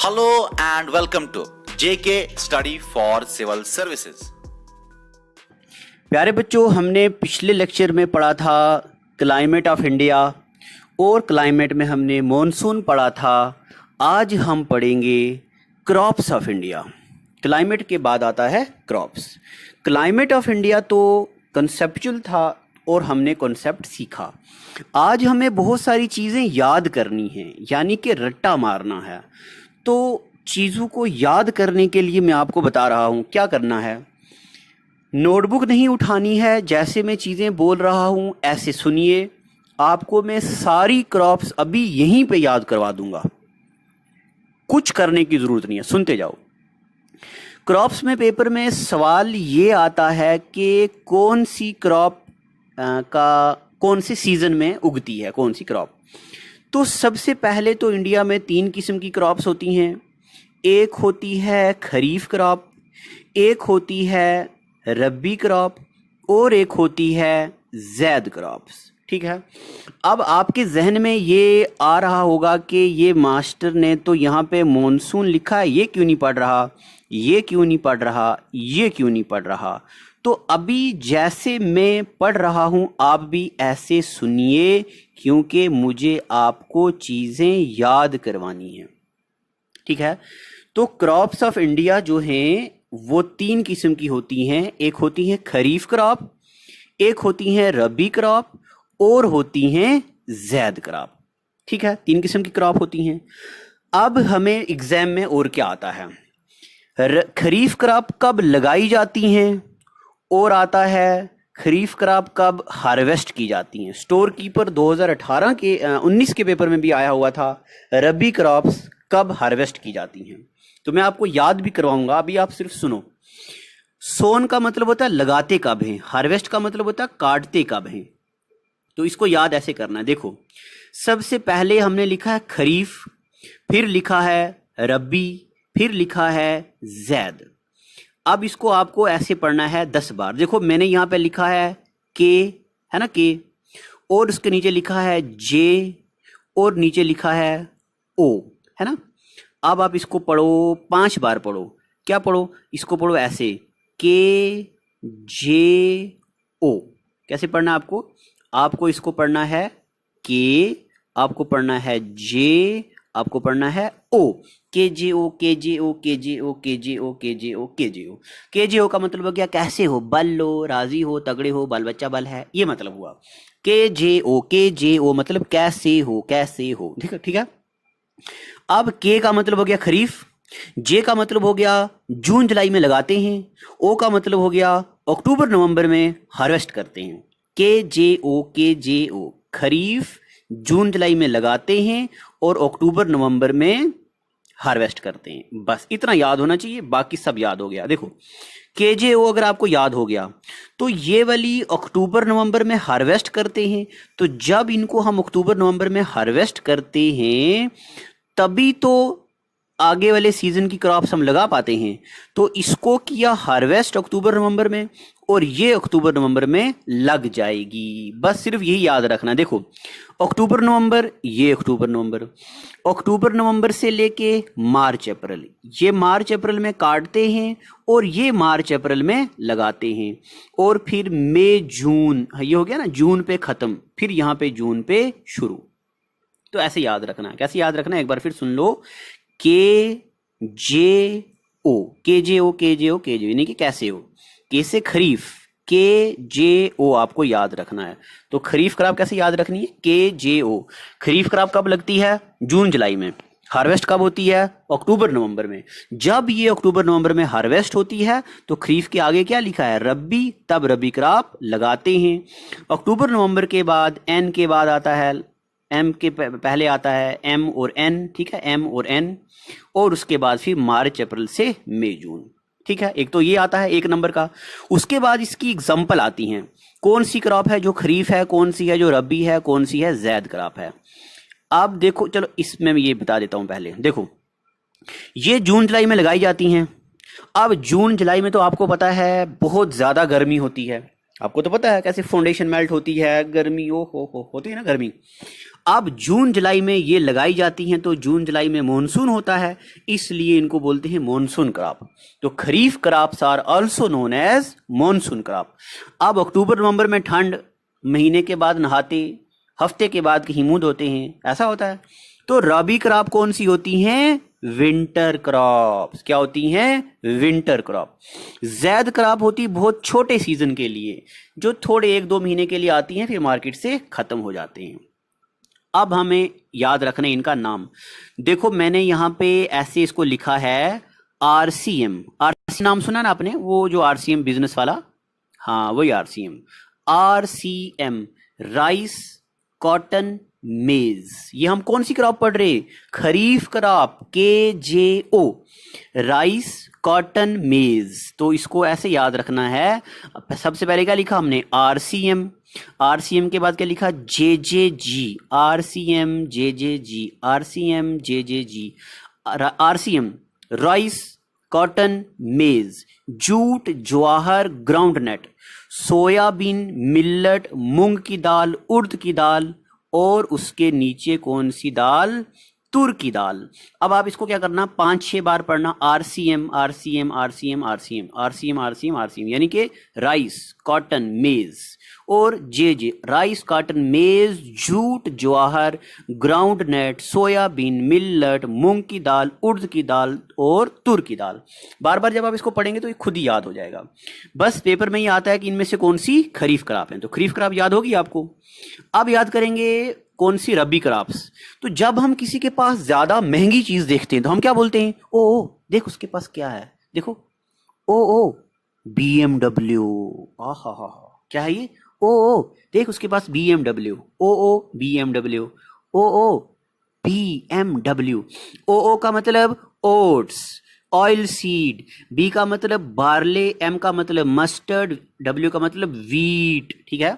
Hello and welcome to JK Study for Civil Services। प्यारे बच्चों, हमने पिछले लेक्चर में पढ़ा था क्लाइमेट ऑफ इंडिया और क्लाइमेट में हमने मॉनसून पढ़ा था। आज हम पढ़ेंगे क्रॉप्स ऑफ इंडिया। क्लाइमेट के बाद आता है क्रॉप्स। क्लाइमेट ऑफ इंडिया तो कंसेप्चुअल था और हमने कॉन्सेप्ट सीखा। आज हमें बहुत सारी चीज़ें याद करनी हैं, यानी कि रट्टा मारना है। तो चीज़ों को याद करने के लिए मैं आपको बता रहा हूँ क्या करना है। नोटबुक नहीं उठानी है, जैसे मैं चीज़ें बोल रहा हूँ ऐसे सुनिए। आपको मैं सारी क्रॉप्स अभी यहीं पे याद करवा दूंगा, कुछ करने की ज़रूरत नहीं है, सुनते जाओ। क्रॉप्स में पेपर में सवाल ये आता है कि कौन सी क्रॉप कौन से सीज़न में उगती है, कौन सी क्रॉप। तो सबसे पहले तो इंडिया में 3 किस्म की क्रॉप्स होती हैं। एक होती है खरीफ क्रॉप, एक होती है रबी क्रॉप और एक होती है ज़ैद क्रॉप्स। ठीक है, अब आपके जहन में ये आ रहा होगा कि ये मास्टर ने तो यहाँ पे मॉनसून लिखा है, ये क्यों नहीं पढ़ रहा, ये क्यों नहीं पढ़ रहा, ये क्यों नहीं पढ़ रहा। तो अभी जैसे मैं पढ़ रहा हूँ आप भी ऐसे सुनिए, क्योंकि मुझे आपको चीज़ें याद करवानी है। ठीक है, तो क्रॉप्स ऑफ इंडिया जो हैं वो 3 किस्म की होती हैं। एक होती है खरीफ क्रॉप, एक होती है रबी क्रॉप और होती हैं ज़ैद क्रॉप। ठीक है, 3 किस्म की क्रॉप होती हैं। अब हमें एग्जाम में और क्या आता है, खरीफ क्रॉप कब लगाई जाती हैं और आता है खरीफ क्रॉप कब हार्वेस्ट की जाती हैं। स्टोर कीपर 2018 के 19 के पेपर में भी आया हुआ था, रबी क्रॉप्स कब हार्वेस्ट की जाती हैं। तो मैं आपको याद भी करवाऊंगा, अभी आप सिर्फ सुनो। सोन का मतलब होता है लगाते कब हैं, हार्वेस्ट का मतलब होता है काटते कब हैं। तो इसको याद ऐसे करना है। देखो, सबसे पहले हमने लिखा है खरीफ, फिर लिखा है रबी, फिर लिखा है ज़ैद। अब इसको आपको ऐसे पढ़ना है 10 बार। देखो मैंने यहाँ पे लिखा है के, है ना, के, और उसके नीचे लिखा है जे और नीचे लिखा है ओ, है ना। अब आप इसको पढ़ो, 5 बार पढ़ो। क्या पढ़ो, इसको पढ़ो ऐसे, के जे ओ। कैसे पढ़ना है आपको, आपको इसको पढ़ना है के, आपको पढ़ना है जे, आपको पढ़ना है ओ। के जे ओ, के जे ओ, के जे ओ, के जे ओ, के जे ओ, के जे ओ। के जे ओ का मतलब हो गया कैसे हो, बल लो, राजी हो, तगड़े हो, बाल बच्चा बल है, ये मतलब हुआ। के जे ओ, के जे ओ मतलब कैसे हो, कैसे हो। ठीक है, ठीक है। अब के का मतलब हो गया खरीफ, जे का मतलब हो गया जून जुलाई में लगाते हैं, ओ का मतलब हो गया अक्टूबर नवंबर में हार्वेस्ट करते हैं। के जे ओ, के जे ओ, खरीफ जून जुलाई में लगाते हैं और अक्टूबर नवंबर में हार्वेस्ट करते हैं। बस इतना याद होना चाहिए, बाकी सब याद हो गया। देखो के जे ओ अगर आपको याद हो गया तो ये वाली अक्टूबर नवंबर में हार्वेस्ट करते हैं। तो जब इनको हम अक्टूबर नवंबर में हार्वेस्ट करते हैं तभी तो आगे वाले सीजन की क्रॉप्स हम लगा पाते हैं। तो इसको किया हार्वेस्ट अक्टूबर नवंबर में और ये अक्टूबर नवंबर में लग जाएगी। बस सिर्फ यही याद रखना। देखो अक्टूबर नवंबर, ये अक्टूबर नवंबर, अक्टूबर नवंबर से लेके मार्च अप्रैल, ये मार्च अप्रैल में काटते हैं और ये मार्च अप्रैल में लगाते हैं। और फिर मई जून, ये हो गया ना, जून पे खत्म, फिर यहाँ पे जून पे शुरू। तो ऐसे याद रखना है। कैसे याद रखना है, एक बार फिर सुन लो। के जे ओ, के जे ओ, के जे ओ, के जे ओ, यानी कि कैसे हो। के से खरीफ, के जे ओ आपको याद रखना है। तो खरीफ क्रॉप कैसे याद रखनी है, के जे ओ। खरीफ क्रॉप कब लगती है, जून जुलाई में। हार्वेस्ट कब होती है, अक्टूबर नवंबर में। जब ये अक्टूबर नवंबर में हार्वेस्ट होती है तो खरीफ के आगे क्या लिखा है, रबी, तब रबी क्रॉप लगाते हैं। अक्टूबर नवंबर के बाद एन के बाद आता है, एम के पहले आता है एम और एन। ठीक है, एम और एन, और उसके बाद फिर मार्च अप्रैल से मई जून। ठीक है, एक तो ये आता है 1 नंबर का। उसके बाद इसकी एग्जाम्पल आती हैं, कौन सी क्रॉप है जो खरीफ है, कौन सी है जो रबी है, कौन सी है ज़ैद क्रॉप है। अब देखो, चलो इसमें मैं ये बता देता हूं पहले। देखो ये जून जुलाई में लगाई जाती हैं। अब जून जुलाई में तो आपको पता है बहुत ज़्यादा गर्मी होती है, आपको तो पता है कैसे फाउंडेशन मेल्ट होती है, गर्मी, ओ हो होती है ना गर्मी। अब जून जुलाई में ये लगाई जाती हैं, तो जून जुलाई में मॉनसून होता है, इसलिए इनको बोलते हैं मॉनसून क्रॉप। तो kharif crops are also known as monsoon crop. अब अक्टूबर नवंबर में ठंड, महीने के बाद नहाते, हफ्ते के बाद कहीं मुंह धोते हैं, ऐसा होता है। तो रबी क्रॉप कौन सी होती हैं? Winter crops. क्या होती हैं? Winter crop. जैद क्रॉप होती बहुत छोटे सीजन के लिए, जो थोड़े 1-2 महीने के लिए आती हैं, फिर मार्केट से खत्म हो जाते हैं। अब हमें याद रखना है इनका नाम। देखो मैंने यहाँ पे ऐसे इसको लिखा है RCM। RCM नाम सुना ना आपने, वो जो RCM बिजनेस वाला, हाँ वही RCM। RCM राइस कॉटन मेज। ये हम कौन सी क्रॉप पढ़ रहे? खरीफ क्रॉप, KJO, राइस कॉटन मेज। तो इसको ऐसे याद रखना है। सबसे पहले क्या लिखा हमने? RCM। RCM के बाद क्या लिखा? JJG। RCM JJG, RCM JJG। RCM rice cotton मेज, जूट ज्वार ग्राउंडनट, सोयाबीन मिल्लट, मूंग की दाल, उड़द की दाल, और उसके नीचे कौन सी दाल? तुर की दाल। अब आप इसको क्या करना? 5-6 बार पढ़ना। RCM RCM RCM RCM RCM RCM RCM, यानी कि राइस कॉटन मेज, और JJ राइस कॉटन मेज, जूट ज्वार ग्राउंडनट, सोयाबीन मिल्लट, मूंग की दाल, उड़द की दाल और तुर की दाल। बार बार जब आप इसको पढ़ेंगे तो ये खुद ही याद हो जाएगा। बस पेपर में ही आता है कि इनमें से कौन सी खरीफ क्रॉप है, तो खरीफ क्रॉप याद होगी आपको। अब याद करेंगे कौन सी रबी क्रॉप्स। तो जब हम किसी के पास ज्यादा महंगी चीज देखते हैं तो हम क्या बोलते हैं? ओ देख उसके पास क्या है, देखो ओ BMW। आहा, क्या है ये? ओ देख उसके पास BMW। ओ BMW। ओ BMW। ओ का मतलब ओट्स, ऑयल सीड। बी का मतलब बार्ले, M का मतलब मस्टर्ड, W का मतलब वीट। ठीक है,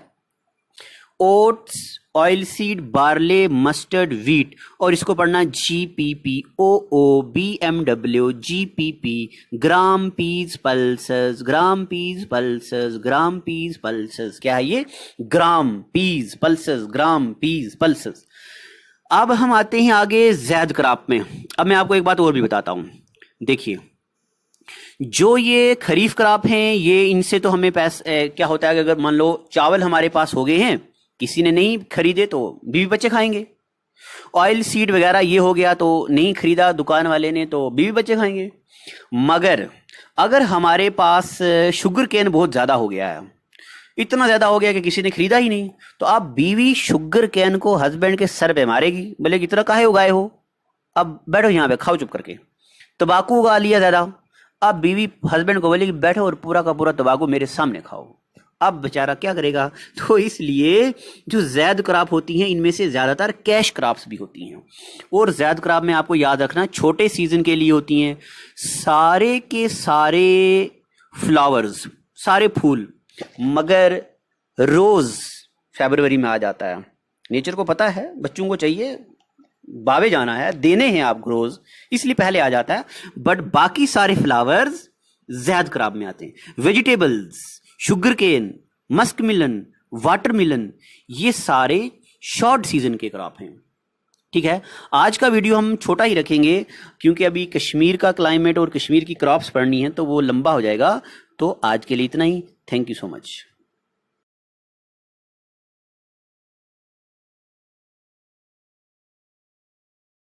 oats, oil seed, barley, mustard, wheat. और इसको पढ़ना GPP, OO, BMW, GPP, ग्राम पीस पल्सेस, ग्राम पीस पल्सेस, ग्राम पीस पल्सेस। क्या है ये? ग्राम पीस पल्सेस, ग्राम पीस पल्सेस। अब हम आते हैं आगे जैद क्रॉप में। अब मैं आपको एक बात और भी बताता हूं। देखिए, जो ये खरीफ क्रॉप हैं, ये इनसे तो हमें पैसे क्या होता है कि अगर मान लो चावल हमारे पास हो गए हैं, किसी ने नहीं खरीदे तो बीवी बच्चे खाएंगे। ऑयल सीड वगैरह ये हो गया तो नहीं खरीदा दुकान वाले ने तो बीवी बच्चे खाएंगे। मगर अगर हमारे पास शुगर केन बहुत ज्यादा हो गया है, इतना ज्यादा हो गया कि किसी ने खरीदा ही नहीं, तो आप बीवी शुगर केन को हस्बैंड के सर पे मारेगी, बोले कितना काहे उगाए हो, अब बैठो यहाँ पे खाओ चुप करके। तंबाकू उगा लिया ज्यादा, अब बीवी हस्बैंड को बोलेगी बैठो और पूरा का पूरा तंबाकू मेरे सामने खाओ। अब बेचारा क्या करेगा? तो इसलिए जो जैद क्रॉप होती हैं, इनमें से ज्यादातर कैश क्रॉप्स भी होती हैं। और जैद क्रॉप में आपको याद रखना छोटे सीजन के लिए होती हैं। सारे के सारे फ्लावर्स, सारे फूल, मगर रोज फरवरी में आ जाता है। नेचर को पता है बच्चों को चाहिए, बावे जाना है, देने हैं आप रोज, इसलिए पहले आ जाता है। बट बाकी सारे फ्लावर्स जैद क्रॉप में आते हैं। वेजिटेबल्स, शुगर केन, मस्क मिलन, वाटर मिलन, ये सारे शॉर्ट सीजन के क्रॉप हैं। ठीक है, आज का वीडियो हम छोटा ही रखेंगे क्योंकि अभी कश्मीर का क्लाइमेट और कश्मीर की क्रॉप्स पढ़नी है तो वो लंबा हो जाएगा। तो आज के लिए इतना ही। Thank you so much.